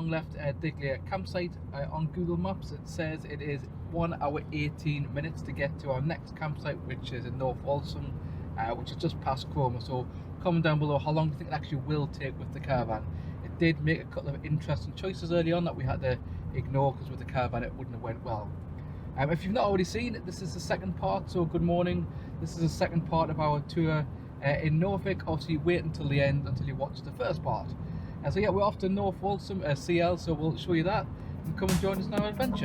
long left Digley campsite. On Google Maps it says it is 1 hour 18 minutes to get to our next campsite, which is in North Walsham, which is just past Cromer. So comment down below how long do you think it actually will take with the caravan. It did make a couple of interesting choices early on that we had to ignore because with the caravan it wouldn't have went well. If you've not already seen it, this is the second part, so good morning. This is the second part of our tour in Norfolk. Obviously wait until the end, until you watch the first part. So yeah, we're off to North Walsham, CL, so we'll show you that and come and join us in our adventure.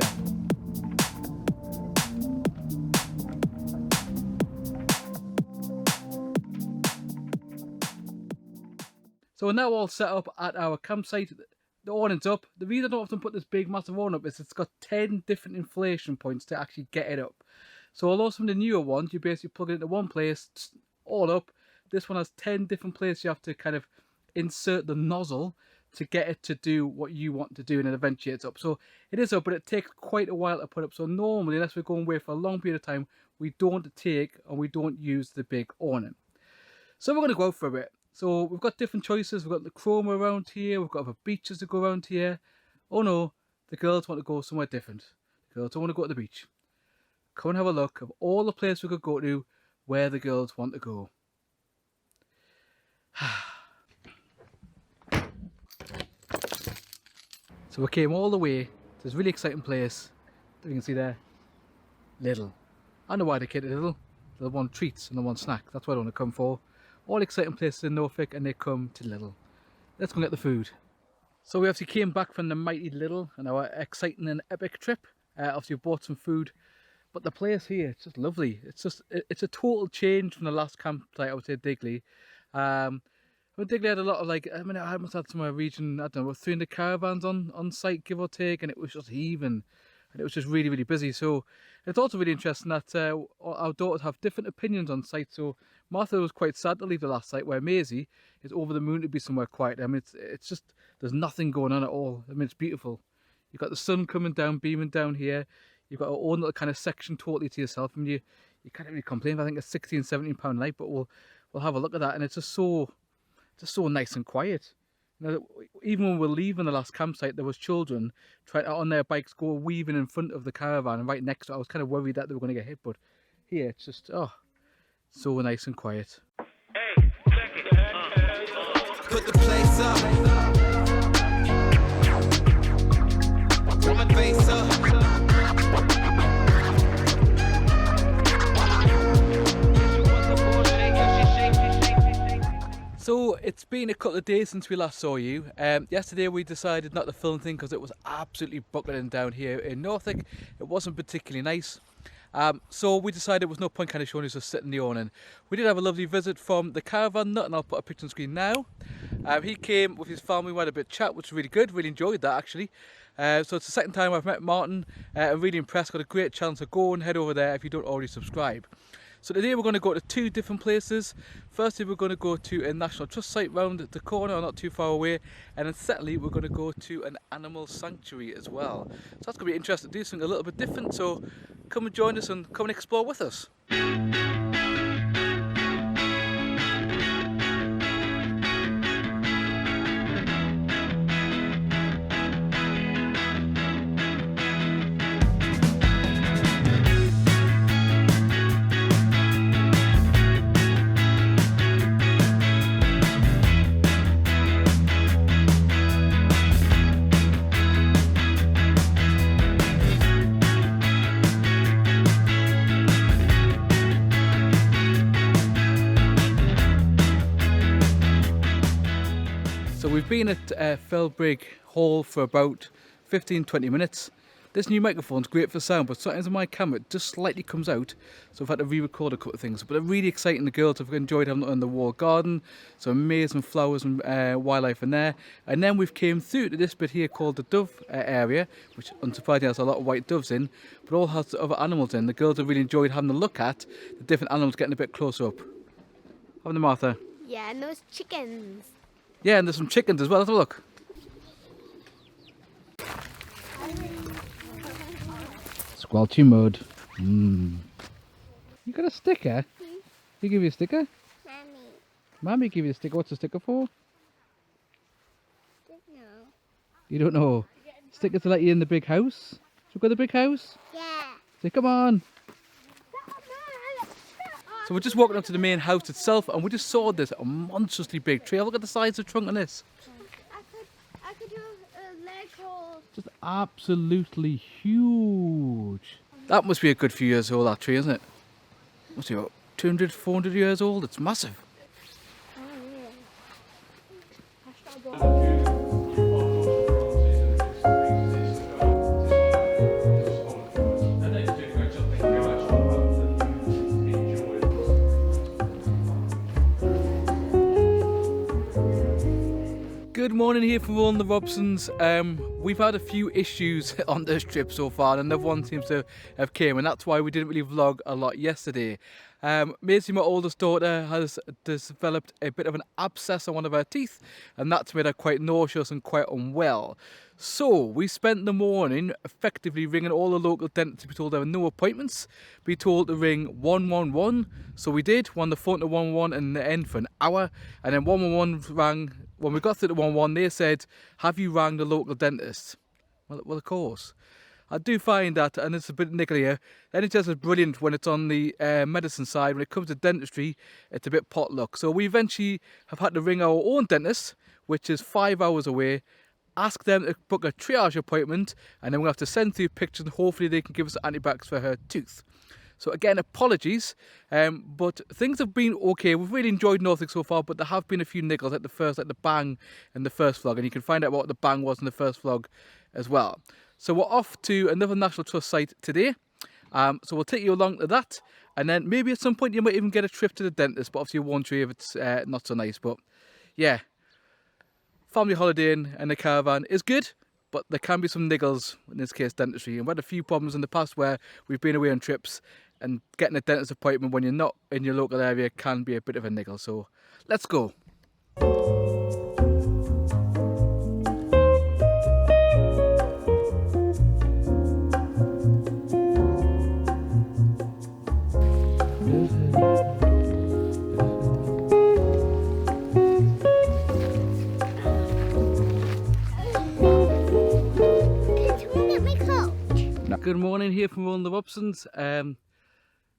So we're now all set up at our campsite. The awning's up. The reason I don't often put this big massive awning up is it's got 10 different inflation points to actually get it up. So although some of the newer ones, you basically plug it into one place, all up. This one has 10 different places you have to kind of insert the nozzle to get it to do what you want to do, and then eventually it's up. So it is up, but it takes quite a while to put up. So normally, unless we're going away for a long period of time, we don't take and we don't use the big awning. So we're going to go out for a bit. So we've got different choices. We've got the Cromer around here. We've got other beaches to go around here. Oh no, the girls want to go somewhere different. The girls don't want to go to the beach. Come and have a look of all the places we could go to where the girls want to go. So we came all the way to this really exciting place that you can see there. Lidl. I know why they cater Lidl. They want treats and they want snacks. That's what I want to come for. All exciting places in Norfolk and they come to Lidl. Let's go and get the food. So we obviously came back from the mighty Lidl and our exciting and epic trip. Obviously we bought some food. But the place here, it's just lovely. It's a total change from the last campsite, I would say, Digley. Digley had a lot of I must have somewhere region, I don't know, 300 caravans on site, give or take, and it was just heaving. And it was just really, really busy. So it's also really interesting that our daughters have different opinions on site. So Martha was quite sad to leave the last site, where Maisie is over the moon to be somewhere quiet. I mean, it's just, there's nothing going on at all. I mean, it's beautiful. You've got the sun coming down, beaming down here. You've got our own little kind of section totally to yourself. I mean, you can't really complain. I think it's £16, £17 night, but we'll have a look at that. And it's just so nice and quiet. You know, even when we were leaving the last campsite, there was children trying to, on their bikes, go weaving in front of the caravan and right next to it. I was kind of worried that they were going to get hit, but here it's just, oh, so nice and quiet. Hey, put the place up. Put my face up. So it's been a couple of days since we last saw you. Yesterday we decided not to film things because it was absolutely buckling down here in Norfolk. It wasn't particularly nice. So we decided there was no point kind of showing us just sitting in the awning. We did have a lovely visit from the Caravan nut, and I'll put a picture on screen now. He came with his family, we had a bit of chat, which was really good. Really enjoyed that actually. So it's the second time I've met Martin. I'm really impressed. Got a great chance to go and head over there if you don't already subscribe. So today we're going to go to two different places. Firstly, we're going to go to a National Trust site round the corner, not too far away. And then secondly, we're going to go to an animal sanctuary as well. So that's going to be interesting to do something a little bit different. So come and join us and come and explore with us. So we've been at Felbrigg Hall for about 15-20 minutes. This new microphone's great for sound, but sometimes on my camera it just slightly comes out, so I've had to re-record a couple of things. But they're really exciting. The girls have enjoyed having it in the wall garden, some amazing flowers and wildlife in there. And then we've came through to this bit here called the dove area, which unsurprisingly has a lot of white doves in, but all has other animals in. The girls have really enjoyed having a look at the different animals getting a bit closer up. Haven't they, Martha? Yeah, and those chickens. Yeah, and there's some chickens as well. Let's have a look. Squelchy mud. You got a sticker? Who give you a sticker? Mommy. Mommy give you a sticker. What's the sticker for? No. You don't know. Sticker to let you in the big house. Should we go to the big house? Yeah. Say, come on. So we're just walking up to the main house itself, and we just saw this monstrously big tree. Look at the size of the trunk on this. I could do a leg roll. Just absolutely huge. That must be a good few years old, that tree, isn't it? Must be about 200, 400 years old. It's massive. Good morning here from all the Robsons. We've had a few issues on this trip so far, and another one seems to have came, and that's why we didn't really vlog a lot yesterday. Maisie, my oldest daughter, has developed a bit of an abscess on one of her teeth, and that's made her quite nauseous and quite unwell. So we spent the morning effectively ringing all the local dentists. We told there were no appointments. We told to ring 111. So we did. On the phone to 111 and the end for an hour, and then 111 rang. When we got through to 111, they said, "Have you rang the local dentist?" Well, of course. I do find that, and it's a bit niggly here, NHS is brilliant when it's on the medicine side. When it comes to dentistry, it's a bit potluck. So we eventually have had to ring our own dentist, which is 5 hours away, ask them to book a triage appointment, and then we'll have to send through pictures, and hopefully they can give us antibiotics for her tooth. So again, apologies, but things have been okay. We've really enjoyed Norfolk so far, but there have been a few niggles at the bang in the first vlog, and you can find out what the bang was in the first vlog as well. So we're off to another National Trust site today. So we'll take you along to that, and then maybe at some point you might even get a trip to the dentist, but obviously you won't if it's not so nice. But yeah, family holidaying and the caravan is good, but there can be some niggles, in this case dentistry. And we've had a few problems in the past where we've been away on trips, and getting a dentist appointment when you're not in your local area can be a bit of a niggle. So let's go. Good morning here from all the Robsons.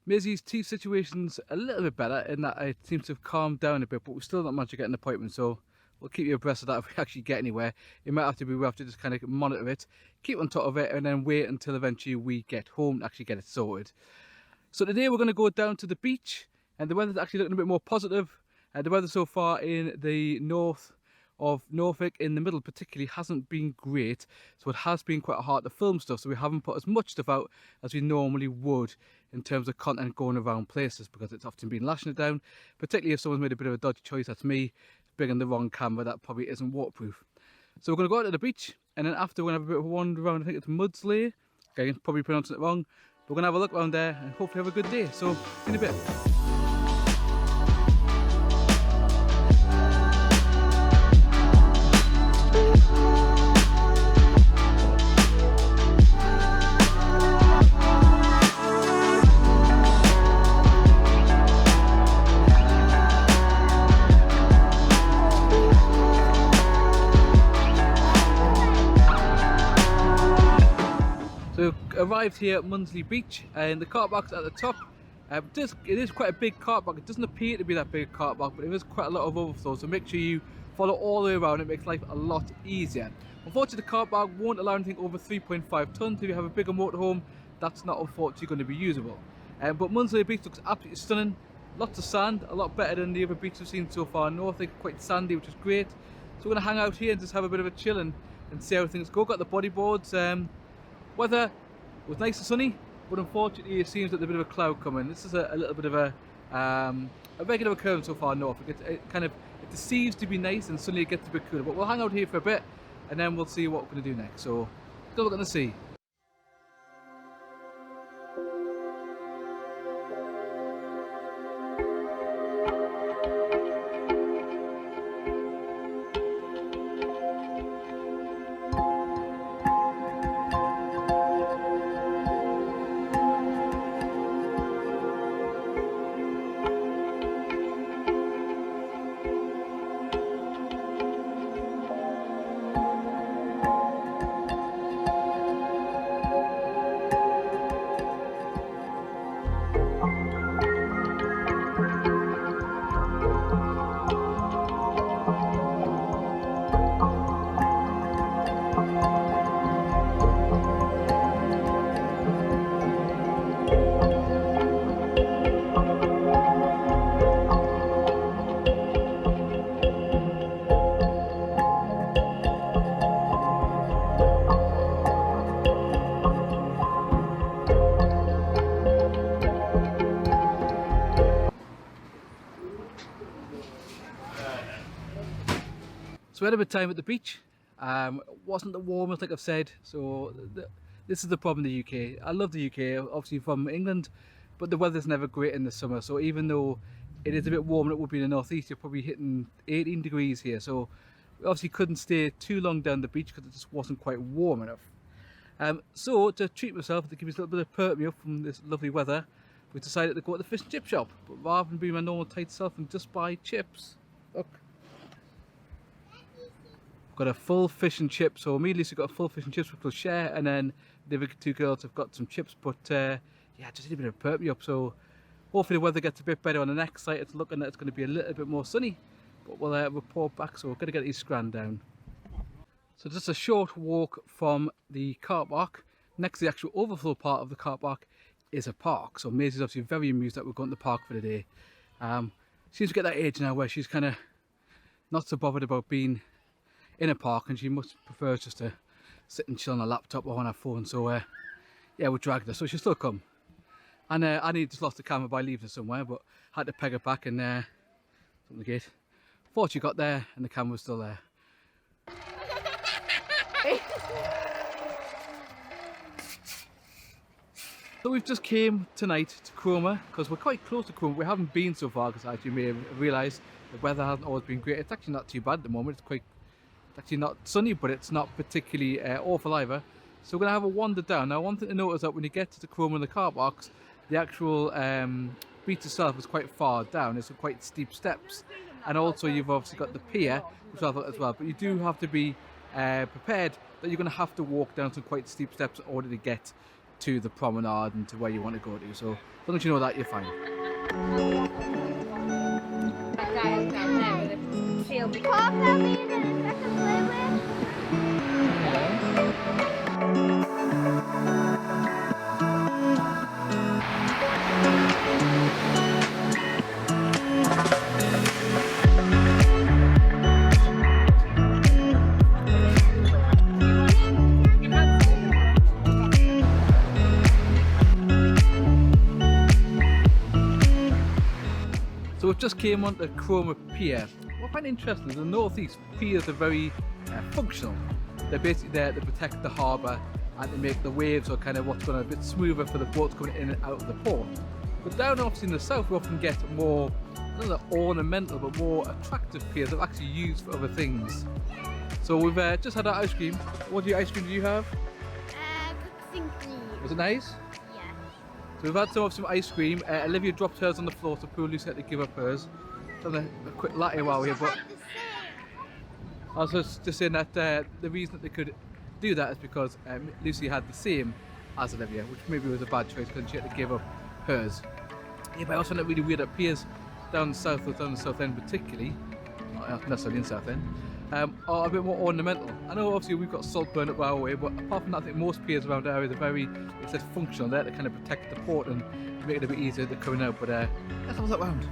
Maisie's teeth situation's a little bit better in that it seems to have calmed down a bit, but we're still not managed to get an appointment, so we'll keep you abreast of that if we actually get anywhere. It might have to be, we have to just kind of monitor it, keep on top of it, and then wait until eventually we get home to actually get it sorted. So today we're going to go down to the beach, and the weather's actually looking a bit more positive. The weather so far in the north of Norfolk, in the middle particularly, hasn't been great, so it has been quite hard to film stuff, so we haven't put as much stuff out as we normally would in terms of content going around places, because it's often been lashing it down, particularly if someone's made a bit of a dodgy choice. That's me bringing the wrong camera that probably isn't waterproof. So we're going to go out to the beach, and then after we're going to have a bit of a wander around. I think it's Mundsley, okay, I'm probably pronouncing it wrong. We're going to have a look around there and hopefully have a good day. So see you in a bit. So arrived here at Mundsley Beach, and the car park's at the top. It is quite a big car park. It doesn't appear to be that big a car park, but there is quite a lot of overflow, so make sure you follow all the way around. It makes life a lot easier. Unfortunately, the car park won't allow anything over 3.5 tons. If you have a bigger motorhome, that's not unfortunately going to be usable. But Mundsley Beach looks absolutely stunning. Lots of sand, a lot better than the other beaches we've seen so far in Norfolk. Quite sandy, which is great. So we're going to hang out here and just have a bit of a chill and see how things go. Got the bodyboards. Weather was nice and sunny, but unfortunately it seems like there's a bit of a cloud coming. This is a little bit of a regular occurrence so far in Norfolk. It deceives to be nice, and suddenly it gets a bit cooler. But we'll hang out here for a bit, and then we'll see what we're going to do next. So let's go look at the sea. So we had a bit of time at the beach. It wasn't the warmest, like I've said, so this is the problem in the UK. I love the UK, obviously from England, but the weather's never great in the summer. So even though it is a bit warmer than it would be in the northeast, you're probably hitting 18 degrees here. So we obviously couldn't stay too long down the beach because it just wasn't quite warm enough. So to treat myself, to give me a little bit of perk me up from this lovely weather, we decided to go to the fish and chip shop. But rather than being my normal tight self and just buy chips, look. Got a full fish and chips, so me and Lisa got a full fish and chips which we'll share, and then the other two girls have got some chips, but yeah, just need a bit of perk me up. So hopefully the weather gets a bit better on the next site. It's looking that it's going to be a little bit more sunny, but we'll report back. So we're going to get these grand down. So just a short walk from the car park. Next to the actual overflow part of the car park is a park. So Maisie's obviously very amused that we're going to the park for the day. She seems to get that age now where she's kind of not so bothered about being in a park, and she much prefers just to sit and chill on a laptop or on her phone. So yeah, we dragged her, so she'll still come. And I just lost the camera by leaving her somewhere, but had to peg her back and open the gate. Thought she got there and the camera was still there. So we've just came tonight to Cromer because we're quite close to Cromer. We haven't been so far because, as you may have realised, the weather hasn't always been great. It's actually not too bad at the moment. It's actually not sunny, but it's not particularly awful either. So we're going to have a wander down. Now, one thing to note is that when you get to the Cromer and the car parks, the actual beach itself is quite far down. There's some quite steep steps, and also you've obviously got the pier which I've got as well. But you do have to be prepared that you're going to have to walk down some quite steep steps in order to get to the promenade and to where you want to go to. So as long as you know that, you're fine. Pop, that means that I can play So we've just came on the Cromer Pier. What I find interesting is the northeast piers are very functional. They're basically there to protect the harbour and to make the waves or kind of what's going to be a bit smoother for the boats coming in and out of the port. But down obviously in the south we often get more, not that ornamental, but more attractive piers that are actually used for other things. So we've just had our ice cream. What ice cream do you have? cookies and cream. Was it nice? Yeah. So we've had some ice cream. Olivia dropped hers on the floor, so poor Lucy had to give up hers. Done a quick latte while we were here, but I was just saying that the reason that they could do that is because Lucy had the same as Olivia, which maybe was a bad choice because she had to give up hers. Yeah, but I also find it really weird that piers down south, or down the south end particularly, not necessarily in south end, are a bit more ornamental. I know obviously we've got Saltburn up our way, but apart from that, I think most piers around our area are very, it says functional. They're to kind of protect the port and make it a bit easier to coming out. But let's have a look round.